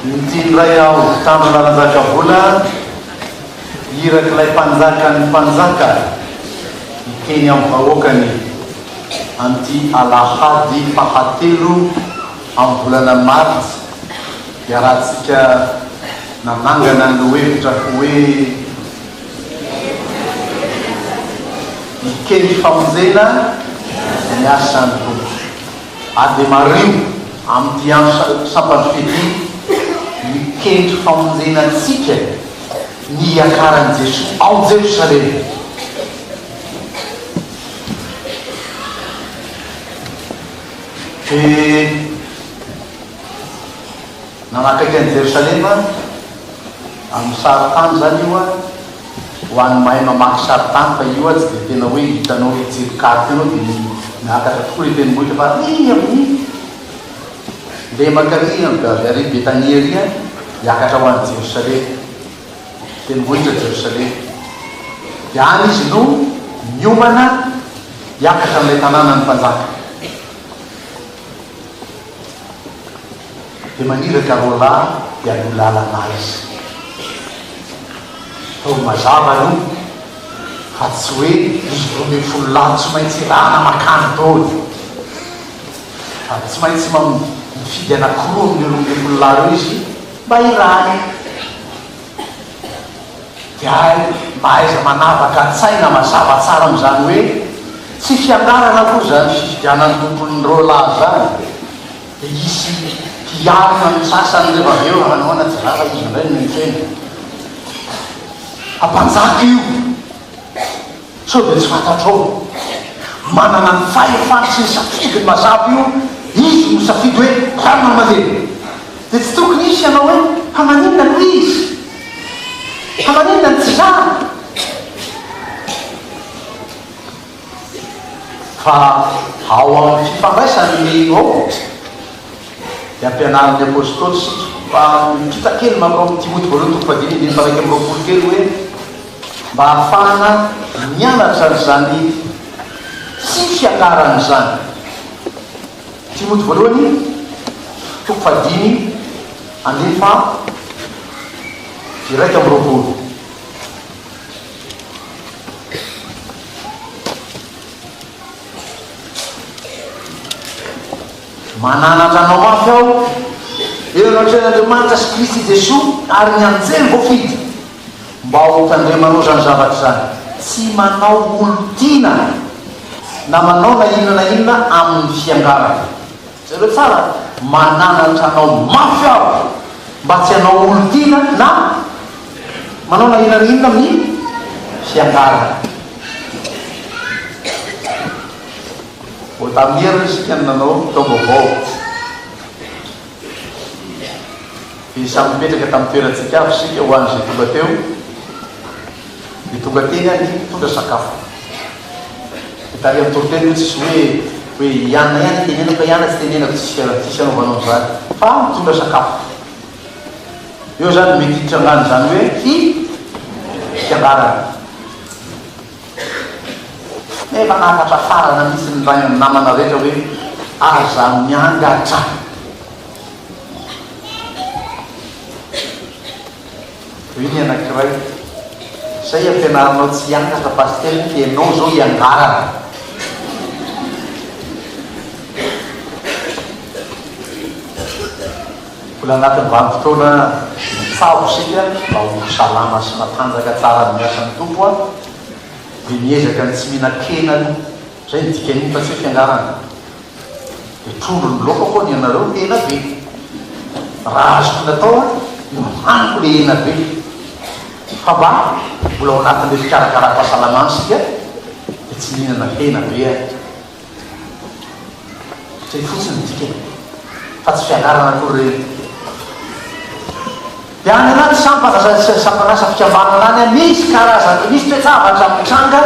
Mitindray aho tanana Ranjakavola irak'ilay mpanjaka ny mpanjaka ikeny amin'ny vahoakany anty alahady fahatelo amin'ny volana martsy dia rahantsika nanangana no hevitra hoe ikeny famonjena miasa ny tompo ady mario amin'ny andro sampany fety mikendry famonjena antsika ny iakaran'i Jesosy ao Jerosalema. Nanakaiky an'i Jerosalema amin'ny saritany zany io a ho an'ny mahay mamaky saritany fa io a tsy dia tena hoe hitanao hijery-karty anao dia miakatra tokoa le teny-bohitra fa amin'ny le makarina ary Betania ria hiakatra ho an'i Jerosalema teny-bohitra Jerosalema dia any izy no miomana hiakatra amin'ilay tanàna ny mpanjaka. Dia maniraka roalahy dia no lalana azy tao mazava no fa tsy hoe izy 12 lahy tsy maintsy rana makany taony fa tsy maintsy mifidy anakiroa amin'ny 12 lahy reo izy mba hirany dia mba aiza manavaka an-tsaina mazava tsara amin'izany hoe tsy fianarana koa zany fifidianany tompony roalahy zany dia isy hiarina ny sasany rehefa avy eo manahoana tsy rara izy indray no mifena ampanjaka io sao dia tsy fantatrao manana ny fahefany sy ny safidy mazava io izy no safidy hoe rano mandeha dia tsy tokony isy ianao hoe hamanina no izy hamanina ny tsy zany fa ao amin'ny fifandraisany ao dia ampianaran'ny apôstôly sy mitota kely manko amin'ny Timoty voalohany 1:7 kely hoe mba hahafahana mianatra zany sy fianarana zany. Timoty voalohany 1:7 mananatra anao mafy aho eo anatrehan'Andriamanitra sy Kristy Jesosy ary ny anjely voafidy mba ho tandremanao zany zavatra zany tsy manao olo-tiana na manao na inona amin'ny fiangarana. Zareo tsara mananatra anao mafy aho mba tsy hanao olo-tiana na manao na inona amin'ny fiangarana. Tamin'herin'ny isika nanao taom-baovao samy mipetraka tamin'ny toerantsika avy sika ho an'izay tonga teo dia tonga teny any mitondra sakafo hitary amin'ny toroteny io tsisy hoe iana ihany tenenako iana tsy tenenako tsisy anaovanao zany fa mitondra sakafo eo zany mety hitrangany zany hoe fiangarana nefa nahakatra farana misy ny ray amin'ny namana rehetra hoe aza miangatra iny anakiray zay ampianaranao tsy hiangatra pastely tenao zao hiangarana. Mbola anatin'ny vanim-potoana mitsabo sika mba ho salama sy matanjaka tsara ny miasan'ny tompo a dia miezaka ny tsy mihinan-kena zay ny dikany fa tsy hoe fiangarana dia trondro ny laoka koa ny anareo hena be raha azoko natao a no haniko le hena be fa mba mbola ao anatin'le fikarakaram-pahasalamana sika dia tsy mihinana hena be a zay fotsiny dikany fa tsy fiangarana akory reny. Dia any anaty sampanasa fikambanana any misy karazany misy toejavatra mitranga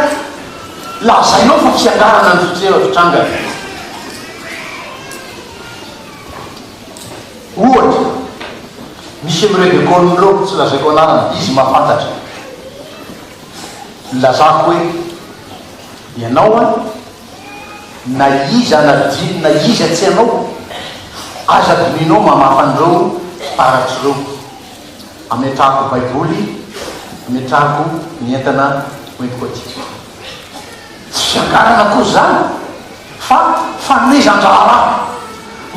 lazainao fa fiangarana ny fitranga ohatra misy mireo école tsy lazaiko anarana izy mahafantatra lazako hoe ianao a na iza na iza tsy anao aza dominao mamafan'ireo paratry reo ametrahako baiboly ametrahako ny entana hoentiko aty tsy fiangarana koa zany fa fanomezan-draharaha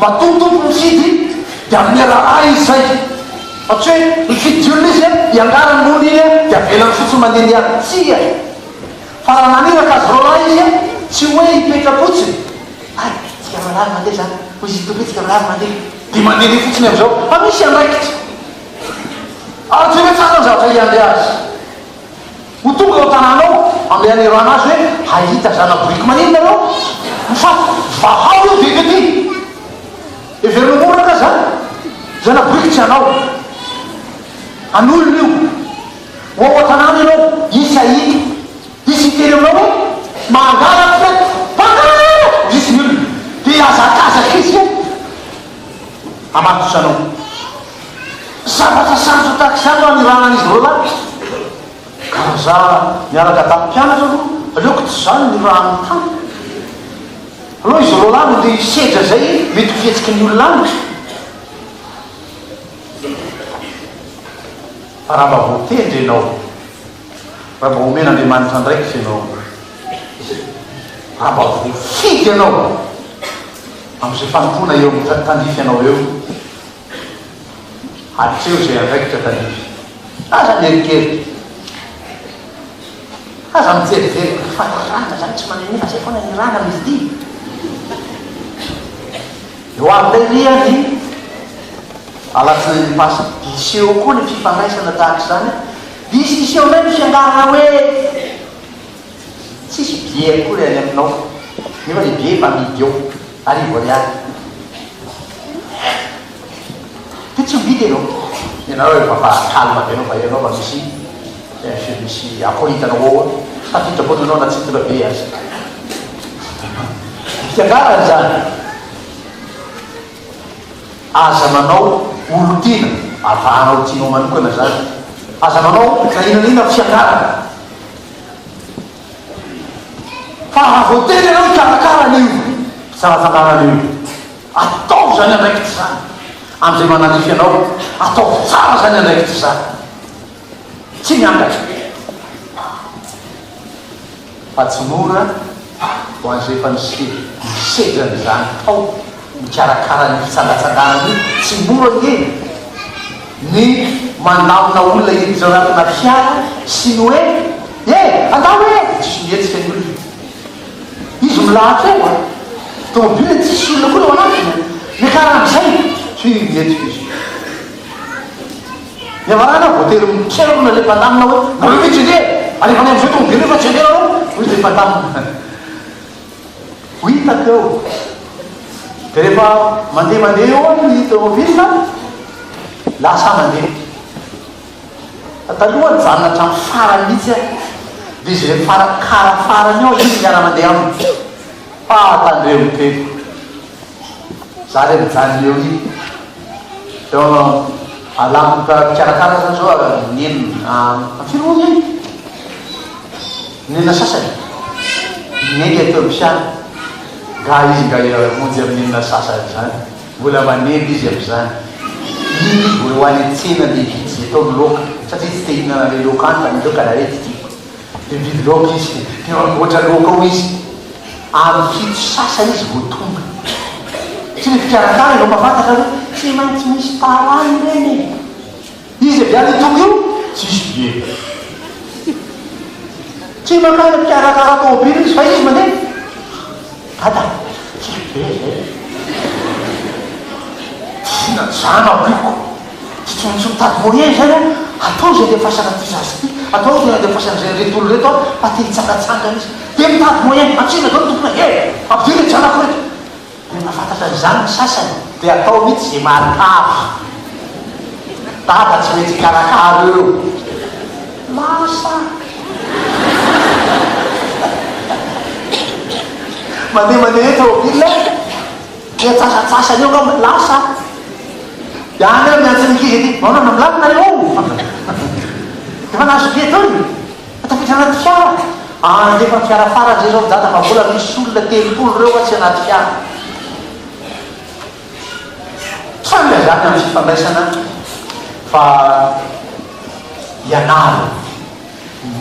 matomtompo mifidy dia amin'ny alaha izy zay fa tsy hoe mifidy diolona izy iangarany moa iny dia avelany fotsiny mandehandeha tsia fa raha naniraka azy roraha izy tsy hoe hipetrapotsiny ay tsika marary mandeha zany hoy izy tokoe tsika marary mandeha dia mandeha fotsiny am'izao fa misy andraikitra ary tsy hoe tsara ny zavatra iandeha azy ho tonga ao tanànao amin'ny anerana azy hoe hahita zana-boriky manino nareo fa vahao io dia ty evernomoraka zany zana-boriky tsy anao an'olona io ho ao an-tanàna ianao isy ahity isy itery aminao hoe mangalaky fe mangala isy ny olona dia azakazaky izy amatosanao zavatra sarotra tahaka izany no aniranan'izy roalahy ka za miaraka tamin'ny mpianatra aloha aleoko tsy zany ny raha amin'ny tany aloha izy roalahy no dia sedra zay mety ho fihetsiky ny olona any fa raha mba voatendry ianao raha mba homen'andriamanitra ndraiky ianao raha mba voafidy ianao amin'izay fanompona eo tandify ianao eo hatreo zay andraikitra tandify aza mierikery aza mitserijery fa rana zany tsy mananifa zay foana ny rana mizy ty eo am'tayriany alatsiny ny pasy diseho koa ny fifandraisana tahaka zany disy diseho ndray ny fiangarana hoe tsisy bie koa any aminao nefa le bie fa midy eo arivo ariary ty tsy mividy anao ianao hoe fafakalma be anao fa ianao fa misy akohitanao ao tafitraboana anao na tsy tora be azy fiangarana zany aza manao olo-tina avahanao tianao manokana zany aza manao na inanina fiangarana fa voatery anao ikarakarany io tsarafangarana io atao zany andraikitra zany am'izay mananify anao atao tsara zany andraikitra zany tsy miangatra fa tsy mora ho an'izay efa misedrany zany tao mikarakarany fitsangatsanganany io tsy mora ngeny ny manamina olona eny zao anatina fiara sy ny hoe andao hoe tsisy mietsika ny olona izy milahatra eo a tomobile tsisy olona koa leo anatiny mikara am'izay tsy mietsika izy miamarana voatery miterona le mpandamina hoe nareo ve tsendea alefany am'izay tomobile efa tsendea anao hoy le mpandamina ho hitaka eo dia rehefa mandeha eo ny tomobile lasa mandeha talohany janona hatramy farany mihitsy dia izy le kara farany ao izy miara mandeha aminy fa tandreo telo za le mijanony eo iny eo alamiko mpikarakara zany zao nenina firoa iny nenina sasany nengy ateo mpiany ga izy nga monjy amin'ny nenina sasany zany mbola manendy izy am'izany iny izy mbola hoany tsena le vidy atao miloka satria tsy te hinana le loka any fa ny loka narety tiako le vidy loka izy oatra loka ao izy amin'ny fito sasany izy voatonga tsy le fikarakara anao mafantatra hoe tsy maintsy misy tarany reny izy aviany tonga io tsisy bie tsy makany fikarakara tomobily izy fa izy mandeha ada tsisy bie zay tinajana biko tsy tsontsy mitady moyen zany atao zay le fasana tizazy ty atao zay le fasana zay retolo reto fa te hitsangatsangana izy dia mitady moyen atsina zao tompona ampidire janako reto dia mafantatra zany ny sasany dia atao mihitsy zay marikava tata tsy mety karakara eo lasa mandeha tomobile dia tsasatsasany eo ka lasa ihany eo miantsy nikizy ty manao milamina eo efa nahazo be tao atafitra anaty fiara andefa fiara farany zay zao midata fa mbola misy olona telopolo reo fa tsy anaty fiara samby zany amin'ny fifandraisana fa ianary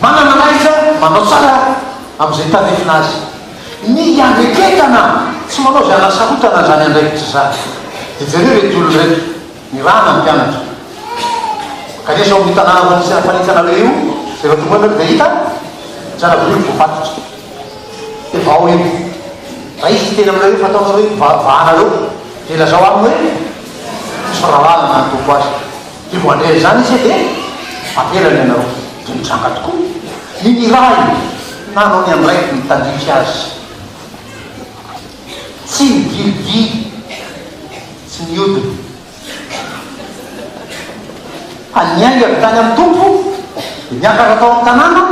manana laitra manao tsara amin'izay tadefina azy ny andreketana tsy manao zay anasarotana zany andraikitra zany de jereo rety olo reto ny rana ny mpianatra kanefa ao mitanana sy nafanitsanareo io zay ratomana de hita janaboriky voafatotra de vao eo raha izy tena aminareo fataonareo vahanareo de lazao aminy hoe misy rahalana na tompo azy de vo andrery zany izy de aperany anareo de mitranga tokoa ny miray nanao ny andraiky mitandritsy azy tsy mivilivily tsy miodiny aniainga avy tany amin'ny tompo de miakatra atao amin'ny tanàna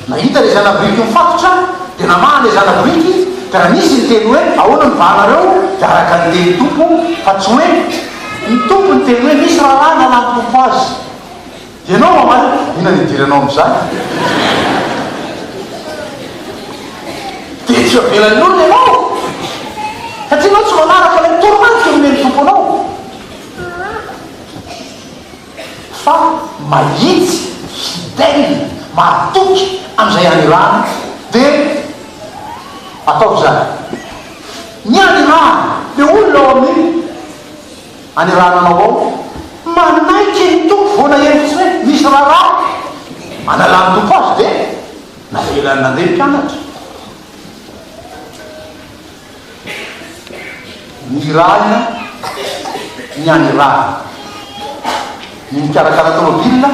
nahita le zanaboriky mifatotra de namana le zanaboriky de raha misy ny teny hoe ahoana ny vahanareo de araka ny teny tompo fa tsy hoe ny tompo ny teny hoe misy raha nalamy tompo azy de anao mamary ina ny idiranao am'izany de tsy avelan'ny olona ianao satria anao tsy manaraka lay toromanika nomeny tompo anao fa mahitsy fidèle mahatoky am'izay anirana de ataoko zany ny anirana le olona ao amin'ny anirananao ao manaiky ny tompo voana hevitsy hoe misy raharaha manalany tompo azy de navelany nandeha mpianatra ny rahina ny anirana ny mikarakara tomobile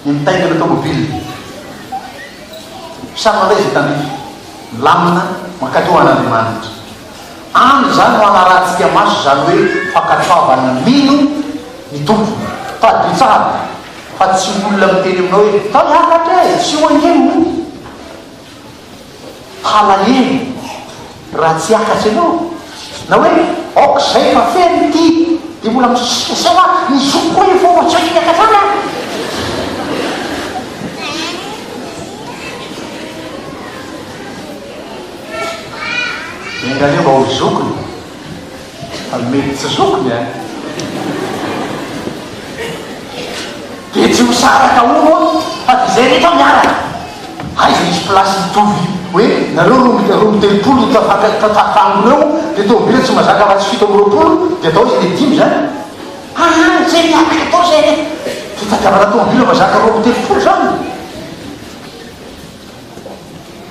ny mitaingana tomobile samy mandray zay tandrify lamina makatohan'andriamanitra any zany manaratsika maso zany hoe fakatoavana mino ny tompo tady tsara fa tsy olona miteny aminao hoe tao hiakatra e tsy hoangemo halahelo raha tsy hiakatra anao na hoe aoko zay fa feny ty de mbola misesea ny zoko koa e fo tsy hiakatrana engaleo mba olo zokony mety tsy zokony a de tsy misaraka olo fa dy zay rehetra miaraka aiza misy plasy mitovy hoe nareo ro mitelopolo tatangoneo de tomobile tsy mazaka fa tsy fito am'ropolo de atao izy le dimy zany zay miakatra atao zay re fitadiavana tomobile mazaka ropo telopolo zany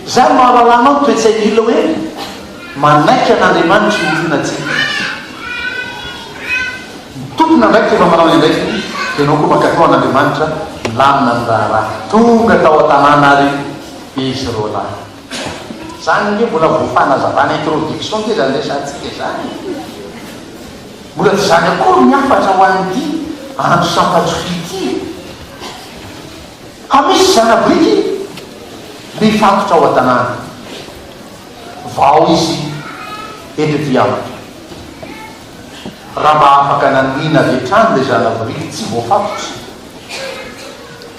zany mahalalanao toetsay mila hoe manaiky an'andriamanitra olona tsy tompona ndraiky efa manao ny andraiky de anao koa makatao an'andriamanitra lamina ny raharaha tonga tao an-tanàna ary izy ro lahy zany hoe mbola voafanazavana introduction ty zany resantsika zany mbola tsy zany akory miafatra ho an'ity andro sampatsofity ka misy zanaboriky mifatotra ao an-tanàna vao izy etety amiko raha mba afaka nanina vetrany le zanaboriky tsy voafatotra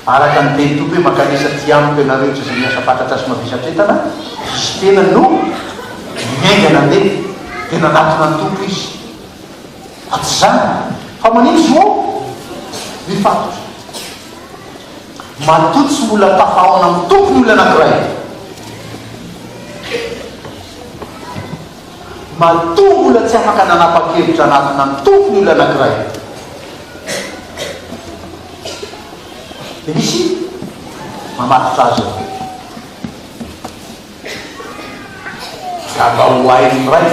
araka ny teny tompo hoe makanisa ty amiko ianareo tsy zay miasa fatatra azy mavisatretana izy tena no miaingana ndeha de nanatona ny tompo izy fa tsy zany fa manitsy mo mifatotra matotsy mbola tafaona amin'ny tompo ny olona anankiray matombola tsy afaka nanapa-kevitra anatina ny tompo ny olona anankiray de misy mamatotra azy ao gaba ho ainy ray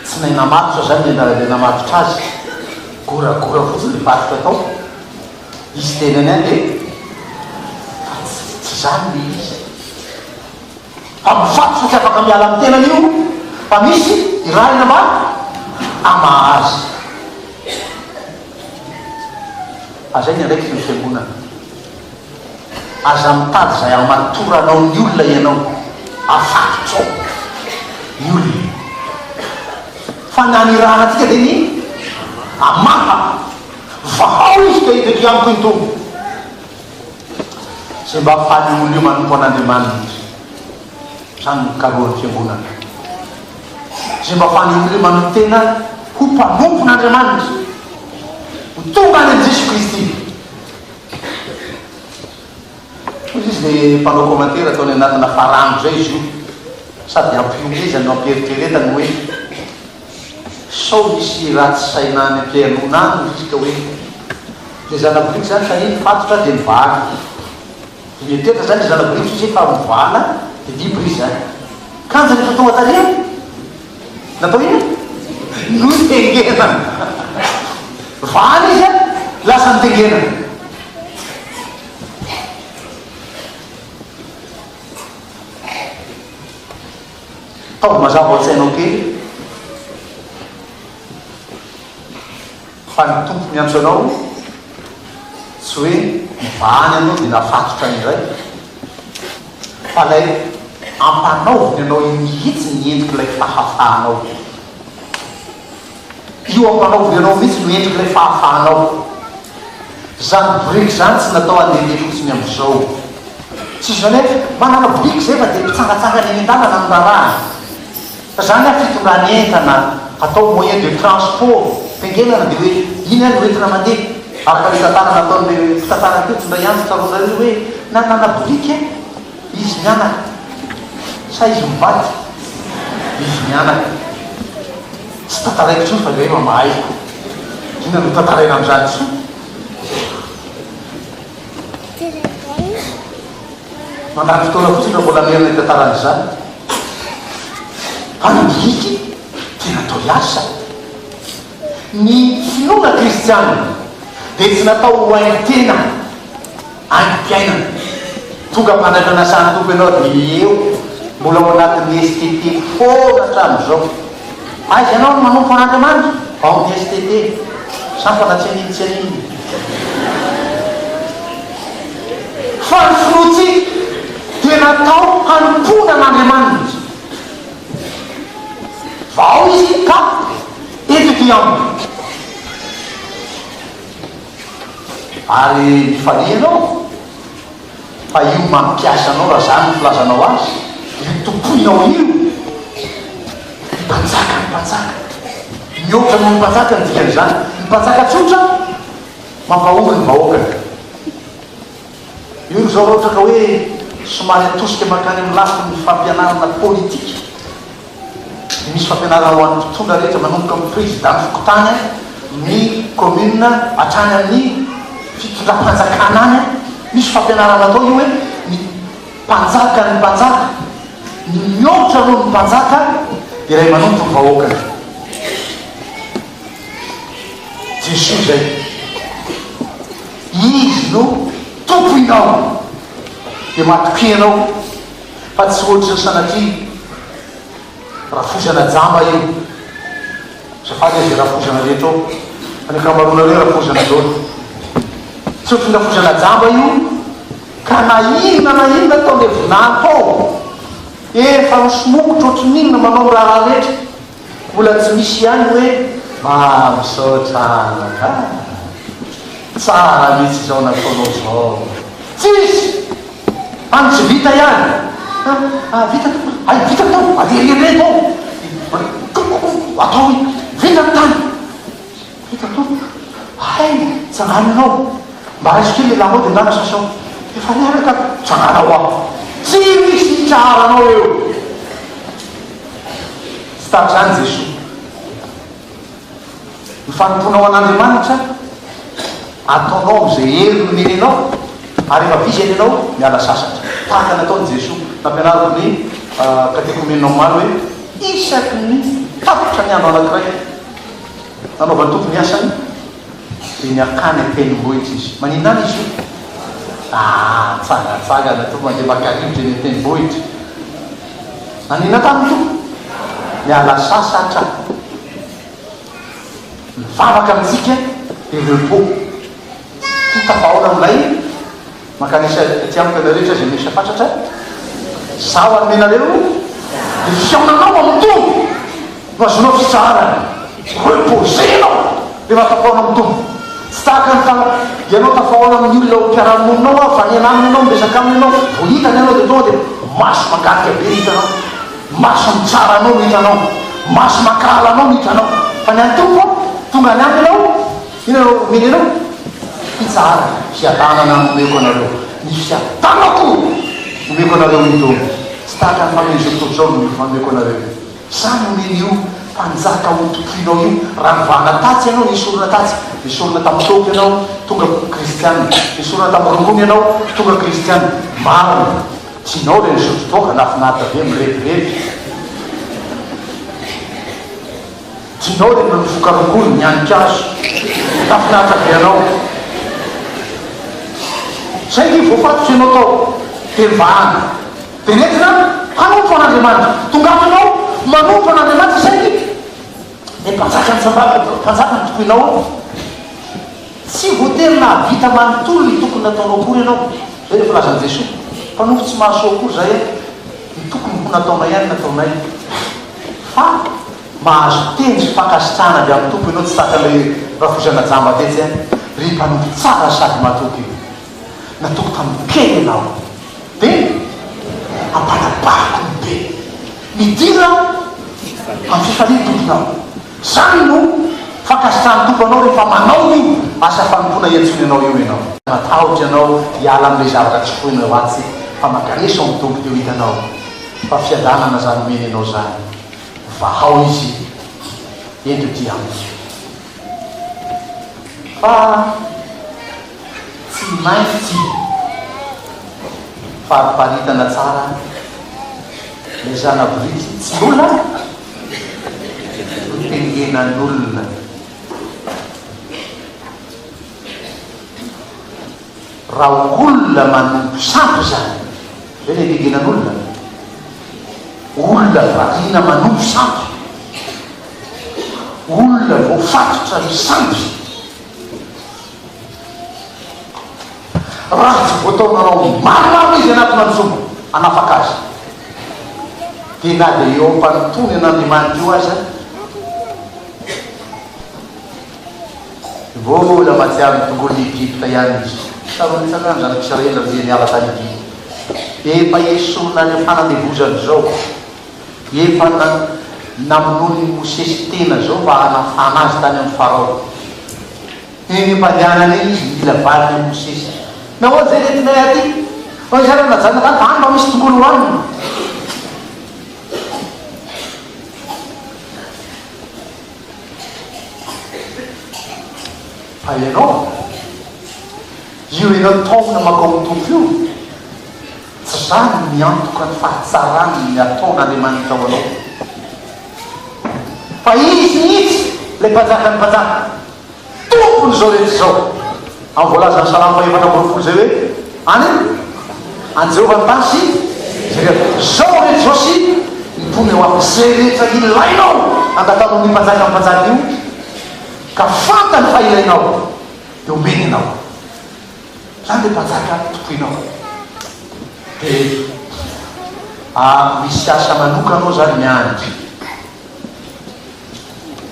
tsy nay namatotra zany le namatotra azy goragora fotsiny le fatotra atao izy tenany any de tsy zany le izy fa mifatotra tsy afaka miala amin'ny tenany io fa misy irahina mba ama azy azay ny andraiky ny fiangonana aza mitady zay amatoranao ny olona ianao afatotrao ny olona fa nanirahana atsika de ny amaha vao izy ka hitety amiko ny tompo zay mba fany olo io manompo an'andriamanitra zany mikaroan'ny fiangonana zay mba fany olo io manotena ho mpanompon'andriamanitra ho tonga any Jesy Kristy. Izy le mpanao commentaire ataony anatina farano zay izy io, sady ampiomezany no ampieriperetany hoe sao misy ratsy saina any ampianona any izy ka hoe le zanaboriky zany sahiny fatotra dia mivana. Mietetra zany le zanaboriky izy efa mivana dia libra izy zany. Kanja rehefa tonga taria natao ina notengena vana izy a lasa nitengena. Tao mazava an-tsainao kely fa ny tompo miantso anao tsy hoe mivany anao dia nafatotra iray, fa lay ampanaoviny anao mihitsy ny endriky ilay fahafahanao. Io ampanaoviny anao mihitsy no endriky ilay fahafahanao. Zany boriky zany tsy natao andehandeha fotsiny amin'izao. Tsisy zany hoe manana boriky zay fa dia mitsangatsangana eny an-dalana ny raharaha. Zany a fitondrany entana atao moyen de transport tengenana dia hoe iny any hoentina mandeha araka le tantara nataon'le fitantara teo tondra ihany fitaronareo hoe nanana boriky izy mianaka sa izy mivaty izy mianaka. Tsy tantaraiko tsony fa le mamahay ina no tantaraina amin'izany tsony. Mandany fotoana fotsiny fa mbola merina tantaran'izany. Fa ny boriky tena atao iasa. Ny finoana kristianina dia tsy natao ho hain-tena haingom-piainana. Tonga mpandratra sany tompo ianao dia eo mbola ao anatin'ny STT foana hatramin'izao. Aiza ianao no manompo an'Andriamanitra? Ao amin'ny STT. Sampana tsy aniny tsy aniny. Fa ny finoatsy dia natao hanompoana an'Andriamanitra. Vao izy ka eto aminy. Ary mifalianao fa io mampiasa anao raha zany filazanao azy, io tompoinao io mpanjaka mihoatra no mpanjaka ny dikan'izany. Mpanjaka tsotra mampahory ny vahoakany. Io zao ohatra ka hoe somary atosika makany amin'ny lafiny fampianarana politika. Misy fampianarana ho an'ny mpitondra rehetra manomboka amin'ny président fokotany ny commune hatrany amin'ny fitondram-panjakana any. Misy fampianarana atao io hoe ny mpanjaka ny mihoatra aloha ny mpanjaka dia iray manompo ny vahoakany. Jesosy zay izy no tompoinao dia matokianao fa tsy ohatry sanatria rafozana jamba io. Safady izy rafozana rehetra ao fa ny akamarona hoe rafozana dolo tsy ohatry ny rafozana jamba io ka na inona ataon'le vinanto ao efa misomokotra ohatry n'inona manao raha rehetra mbola tsy misy ihany hoe misaotrana tsara mihitsy zao nataonao zao. Tsisy any tsy vita ihany vita tao alerireto atao vita tany vita tao tsangananao mba raiso kely lamao dia ndana sasao efa niaraka tsanganao aho tsy misy tsaranao eo. Tsy taky zany Jesosy ny fanomponao an'Andriamanitra ataonao am'izay hery no nenenao ary efa visy enenao miala sasatra tahaka nataony Jesosy nampianariko ny katekomenao maro hoe isaky ny tapitra ny andro anankiray nanaovany tompo ny asany dia niakany an-tendrombohitra izy. Maninona izy io? Tsagatsagana tompo mandeha makarivitra ny an-tendrombohitra. Nanina tamin'ny tompo miala sasatra mivavaka amintsika dia repos. Tapahoana amin'ilay makanisa aty amiko ana rehetra zay misy afatratra zaho anomenareo dia fiaonanao amin'ny tompo no azonao fitsarana reposenao dia matapahoana amin'ny tompo. Tsy tahaka ny ianao tapahoana amin'ny olona ho mpiara-mononao fa ny anaminy anao miresaka aminy anao vohitany anao dia tonga dia maso magatika be hitanao, maso mitsara anao no hitanao, maso makahala anao no hitanao. Fa ny any tompo tonga any aminy anao inanao meny anao pitsara fiadanana nomeko anareo ny fiadanako nomeko anareo ito tsy tahaka ny famezototo zao no fameko anareo samy omeny io mpanjaka ho tokinao io raha mivana tatsy ianao nisy olona tatsy misy olona tamin'ny toky ianao tonga kristianina misy olona tamin'ny rongony ianao tonga kristianina maro tianao reny sototoka nafinaritra be mirevirevy tianao reny mivoka rongony mianikazo nafinaritra be anao zay ny voafatotra ianao tao telvahana de netina hanompo an'andriamanitra tongafanao manompo an'andriamanitra zay e mpanjaka ny mpanjaka ny tokoinao tsy voatery na vita manontolo ny tokony nataonao akory ianao zay refa lazan'i Jesosy mpanompo tsy mahasoa akory zay ny tokony ho nataonay ihany nataonay fa mahazo teny sy fankasitrahana avy amin'ny tompo ianao tsy takan'le rafozana jamba tetsy any ry mpanompo tsara sady matoky io natoko tamin'ny kely ianao de ampanabako ny be midira amin'ny fifaliany tomponao zany no fankasitrahany tompo anao rehefa manao io asa fanompona iantsony anao io ianao matahotra ianao hiala amin'ilay zavatra tsy foinao atsy fa mankaresa amin'ny tompo teo hitanao fa fiadanana zany meny ianao zany vahao izy ento ty aminy fa tsy maintsy fariparitana tsara le zanaboriky tsy olona tengenan'olona raha olona manompo sampy zany zay le tengenan'olona olona varina manompo sampy olona voafatotra ny sampy raha tsy voataonanao maromaro izy anatiny antsombo anafaka azy de na de eo ampanontony an'andriamanitra io aza vola matsiary tongolo Egypta ihany izy saronitsakany zany Israela zay niala tany Egypta efa esorona ny fanandevozany zao efa namonony Mosesy tena zao mba hanafana azy tany amin'ny Farao iny mpandehanany iny izy mila valiny Mosesy nahoa zay retinay aty fa izany najanaka tany mba misy tongolo hoaniny fa ianao io ianao taona makao tompo io tsy zany miantoka ny fahatsarany ny ataon'andriamanitra ao anao fa izy mihitsy le mpanjaka ny mpanjaka tompony zao rehetra zao amin'ny voalaza ny salamy faefatra ambinifolo zay hoe any any Jehovah ny tasy zao rehetra zao sy mipony eo amin'ny zay rehetra ilainao angatanao ny mpanjaka ny mpanjaka io ka fantany fa ilainao de omenynao zany le mpanjaka tokoinao de misy asa manokanao zany miandry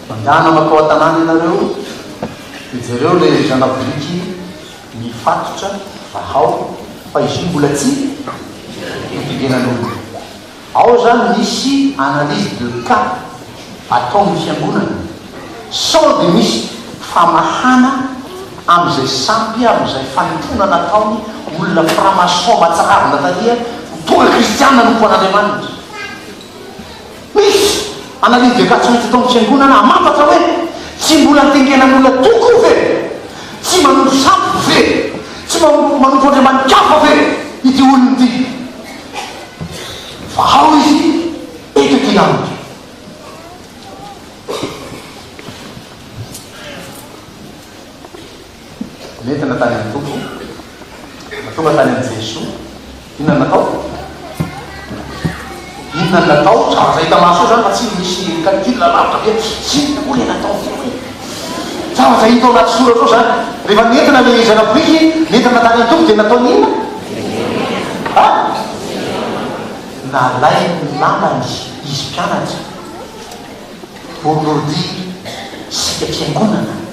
mandana makao an-tanàna ianareo de jereo le zanaboriky mifatotra vahao fa izy io mbola tsy notengenan'olona ao zany misy analyse de cas atao ny fiangonana sao de misy famahana am'izay sampy am'izay fanompona nataony olona framason matsararina taria tonga kristianina nompo an'andriamanitra misy analyse de cas tsy maintsy atao ny fiangonana amantatra hoe tsy mbola tengenan'olona toko ve tsy manompo sampy ve tsy manompo andriamanikafa ve ity olony ty fa ao izy eto ty amiko mety natany amin'ny tompo tonga tany amin'ny Jesosy inona natao inona natao zava zay hita maso zany fa tsy misy calcul lavitra be tsy oe natao zava zay hitao anaty soratra ao zany rehefa nentina le zanaboriky nentina natany amin'ny tompo de natao ny inona nalay ny lambany izy mpianatra ornordi sika fiangonana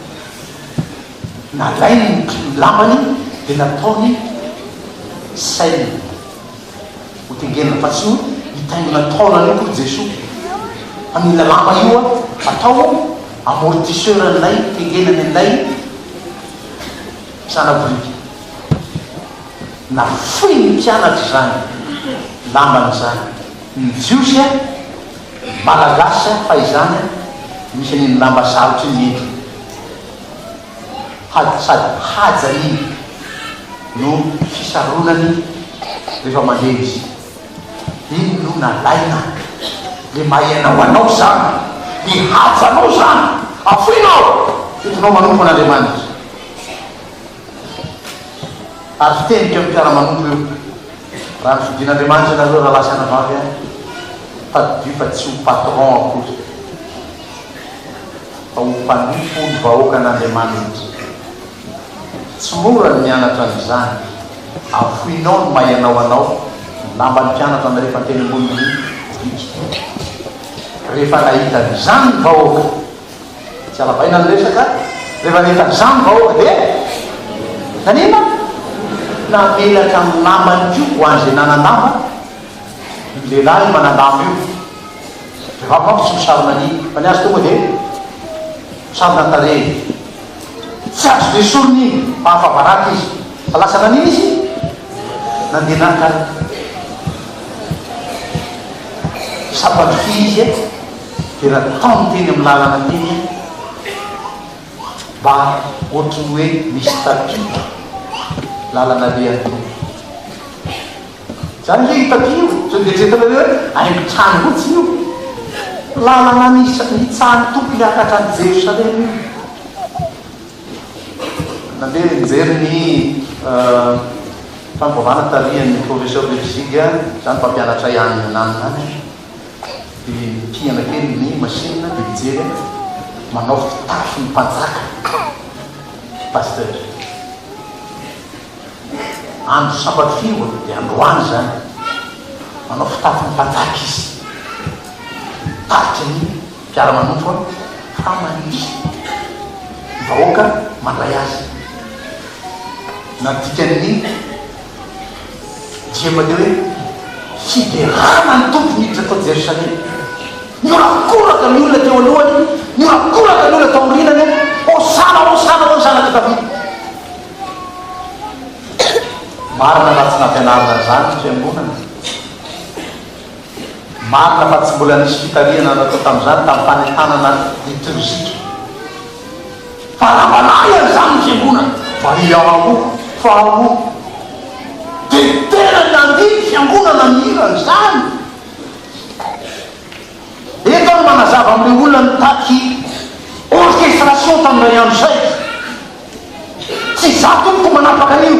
nalay ny lambany de nataony sainy ho tengenana fa tsy hitaingona taonany io kory Jesosy amina lamba io atao amortisseur anay tengenany anay zanaboriky na foy ny mpianatra zany lambany zany mijiosy a malagasy fa izany misy an'iny lamba sarotry ny ento sady hajany no fisaronany rehefa mandeha izy iny no nalaina le mahainao anao zany le hajanao zany afoinao fitonao manompo an'Andriamanitra ary fitenika amin'ny mpiara-manompo io raha ny fidin'Andriamanitra nareo raha lasa anavavy a fadio fa tsy ho patron akory fa ho mpanompo ny vahoaka an'Andriamanitra tsy mora ny mianatra n'izany afoinao no mahainao anao lamba ny mpianatra na rehefa teny amboniny viky rehefa nahita n'izany ny vahoaka tsy alavaina ny resaka rehefa nahita n'izany ny vahoaka dia nanina namelatra amin'ny namany io ho an'izay nanan-damba lehilahy manan-damba io rehefa mampo tsy misarona ny fa ny azy tonga dia misarona tarehy tsy azo de sorony mahafavaraka izy fa lasa nanina izy nandeha naka sabaty fi izy dia raha taony teny amin'ny lalana teny mba ohatrany hoe misy tapio lalana lehateo zany hoe itapio so detsetana hoe aimpitrany lotsy io lalana nitsany tompo hiakatra ny Jerosalema io nandeha nijery ny fanovana tarihan'ny professeur de physique zany mpampianatra ihany nanany dia mpiana kely ny machine dia mijery manao fitafy ny mpanjaka pasteur andro sabaty fio dia androany zany manao fitafy ny mpanjaka izy taritry ny mpiara-manompo fa manisy vahoaka mandray azy nadikany diema dia hoe fiderana ny tompo miditra tao Jerosalema niorakoraka ny olona teo alohany niorakoraka ny olona tao rinany hosana hosana ho ny zanaka Davida marina fa tsy nampianarina zany fiangonana marina fa tsy mbola nisy fitariana natao tamin'izany tamin'ny fanentanana liturgika fa ramanayany zany ny fiangonana fa iaho fa aho dia tena nandiky fiangonana mihirany zany eto no manazava amin'ilay olona nitaky orchestration tamin'ilay andro zay tsy za tompoko manapaka an'io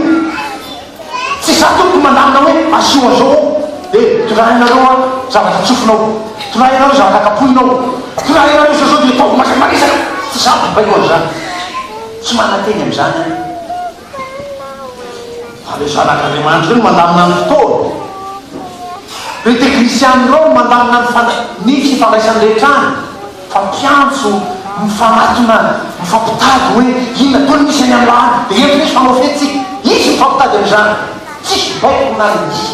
tsy za tompoko mandamina hoe asio azao dia torahinareo a zavatra tsofinao torahinareo zavatra kapohinao torahinareo zazao dia ataoko marisaka tsy za baiko an'izany tsy manateny amin'izany le zanak'Andriamanitra io mandamina ny fotoana re teknisiany reo mandamina ny fifandraisan'ilay trany fa mpiantso mifanatona mifampitady hoe inona tony misy any am'lahany dia ento misy fanao fetsika izy mifampitady amin'izany tsisy baiko nany izy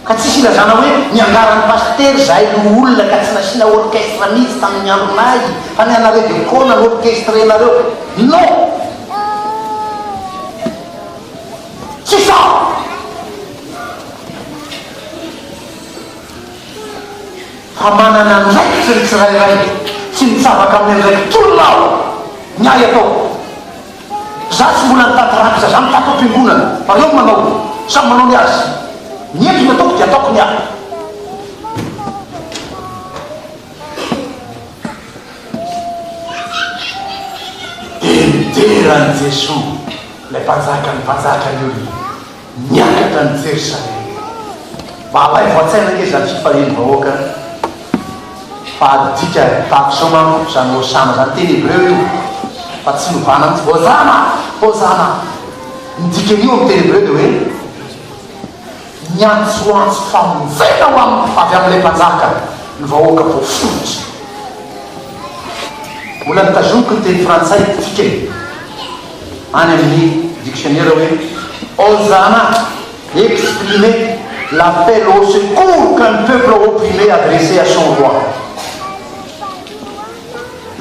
ka tsisy ilazana hoe niangaran'ny paster zahay no olona ka tsy nasiana orchestre mihitsy tamin'ny andronay fa ny anareo dia kona ny orchestrenareo non tsy sa fa manana ndraikitsy ny tsirairay tsy mitsavaka amin'ny ndraiky tolonao miay atao za tsy mbola nitatyrakisa za mitato am-piangonana fa reo manao samy manao ny azy ny ento ny ataoko dia ataoko ny ahy miderany Jesosy lay mpanjakany io miakatra ny Jerosalema mba alay voatsaina ke zany fifahiny vahoaka fa adika tahako sao manko zany hosana zany teny hebreo io fa tsy novana mitsy hosana hosana midika an'io amin'ny teny hebreo dia hoe miantsoantso famonjena ho avy amin'ilay mpanjaka ny vahoaka voafotsy mbola nitazomiko ny teny frantsay tika any amin'ny dictionnaire hoe Hosanna exprimer l'appel au secours qu'un peuple opprimé adressé à son roi.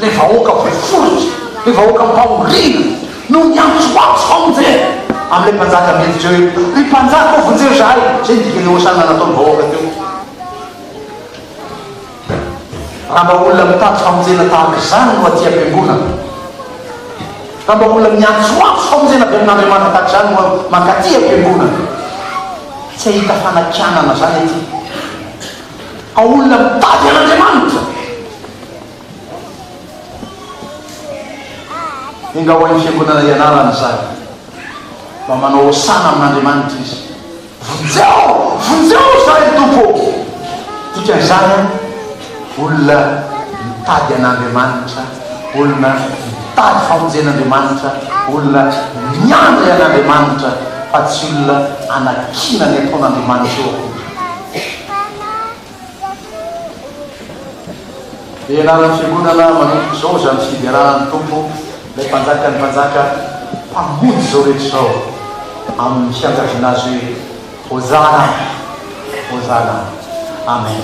Le vahoaka voafotsy le vahoaka mpaorina no miantsoantso famonjena amin'ilay mpanjaka miditra eo ry mpanjaka o vonjeo zahay zay dikany osana nataony vahoaka teo raha mba olona mitady famonjena tahaka izany no aty am-piangonana raha mba olona miantsoantso famonjena avy amin'Andriamanitra tahaka izany no mankaty am-piangonana tsy ahita fanakanana zany aty ka olona mitady an'Andriamanitra inga ho an'ny fiangonana ianarana zany mba manao osana amin'Andriamanitra izy vonjeo zahay tompo dikan'izany olona mitady an'Andriamanitra olona mitady famonjen'Andriamanitra olona miandry an'Andriamanitra fa tsy olona anakina ny ataon'Andriamanitra eo ianarany fiangonana manomboka zao zany fidiaranany tompo lay mpanjaka ny mpanjaka mpamody zao rehetra zao amin'ny fianjavina azy hoe hozana hozana amen